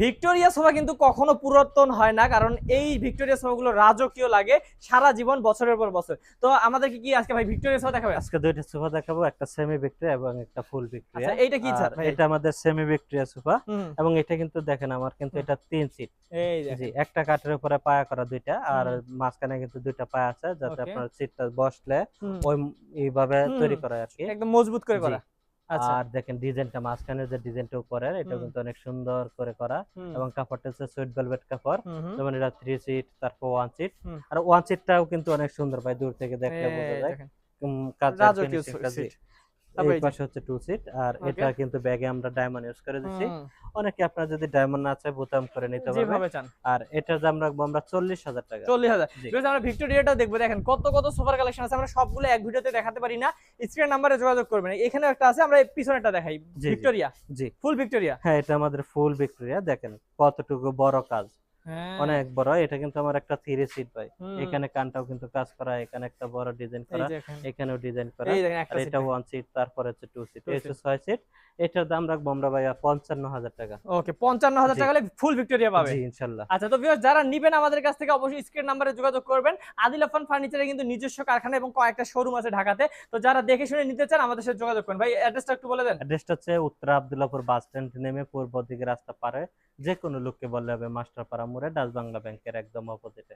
Victoria sofa কিন্তু কখনো পুরাতন হয় না, কারণ এই ভিক্টোরিয়া সোফাগুলো রাজকীয় লাগে সারা জীবন, বছরের পর বছর। তো আমাদেরকে কি আজকে ভাই ভিক্টোরিয়া সোফা দেখাবেন? আজকে দুইটা সোফা দেখাবো, একটা সেমি ভিক্টোরিয়া এবং একটা ফুল আচ্ছা, ভিক্টোরিয়া। এইটা কি আর স্যার ভাই? এটা আমাদের সেমি ভিক্টোরিয়া সোফা হুম এবং এটা কিন্তু দেখেন আমার কিন্তু হুম, এটা 3 সিট। এই জি, দেখেন। একটা কাঠের উপরে পায়া করা দুইটা, আর হুম, মাঝখানে কিন্তু দুইটা পায়া আছে যাতে ওকে। আপনার সিটটা বসলে হুম ওই এইভাবে হুম, তৈরি করা আর কি। একদম মজবুত করে জি। করা। আচ্ছা। আর দেখেন ডিজাইনটা মাঝখানে যে ডিজাইনটা উপরের এটা হুম কিন্তু অনেক সুন্দর করে করা হুম এবং কাপড়টা হচ্ছে সুইট ভেলভেট কাপড়। হুম হুম যেমন এটা 3 সিট, তারপর 1 সিট। হুম, আর 1 সিটটাও কিন্তু অনেক সুন্দর ভাই, দূর থেকে দেখলে বোঝা এই যায় দেখেন, কাঁচের রাজকীয় ফিনিশিংটা। জি, সিট। এই তারপর এই যে, পাশে হচ্ছে 2 সিট, আর ওকে। এটা কিন্তু ব্যাগে আমরা ডায়মন্ড ইউজ করে দিছি। হুম, অনেকে আপনার যদি ডায়মন্ড না চায় বোতাম করে নিতে পারবে। যেভাবে চান। আর এটার দাম রাখবো আমরা 40,000 টাকা। 40,000। জি, বিকজ আমরা ভিক্টোরিয়াটাও দেখবো, দেখেন কত কত সোফার কালেকশন আছে, আমরা সবগুলো এক ভিডিওতে দেখাতে পারি না। স্ক্রিন নাম্বারে যোগাযোগ করবেন। এখানেও একটা আছে, আমরা এই পিছনেরটা দেখাই। জি, জি, ভিক্টোরিয়া, জি। Full Victoria. হ্যাঁ, এটা আমাদের ফুল ভিক্টোরিয়া। দেখেন কতটুকু বড় কাজ। হ্যাঁ, অনেক বড়। এটা কিন্তু আমার একটা 3 সিট ভাই। হুম, এখানে কানটাও কিন্তু কাজ করা, এখানে একটা বড় ডিজাইন এই করা, দেখেন, এখানেও ডিজাইন করা। এই দেখেন আর একটা সিট এটা দেখেন, 1 সিট, তারপরে হচ্ছে 2 সিট। 2 এই সিট। হচ্ছে 6 সিট। এটার দাম রাখবো আমরা ভাইয়া 55,000 টাকা। ওকে, 55,000 জি, টাকা হলে ফুল ভিক্টোরিয়া পাবে। জি ইনশাল্লাহ। আচ্ছা, তো ভিউয়ার্স যারা নিবেন আমাদের কাছ থেকে অবশ্যই স্ক্রিন নাম্বারে যোগাযোগ করবেন। আদিল আফান ফার্নিচারে কিন্তু নিজস্ব কারখানা এবং কয়েকটা শোরুম আছে ঢাকাতে। তো যারা দেখে শুনে নিতে চান আমাদের সাথে যোগাযোগ করেন। ভাই অ্যাড্রেসটা একটু বলে দেন। অ্যাড্রেসটা হচ্ছে উত্তরা আব্দুল্লাহপুর বাস স্ট্যান্ড নেমে পূর্ব দিকে রাস্তা পারে যে কোনো লোককে বললে হবে মাস্টারপাড়া মোড়ে ডাচ বাংলা ব্যাংকের একদম অপোজিটে।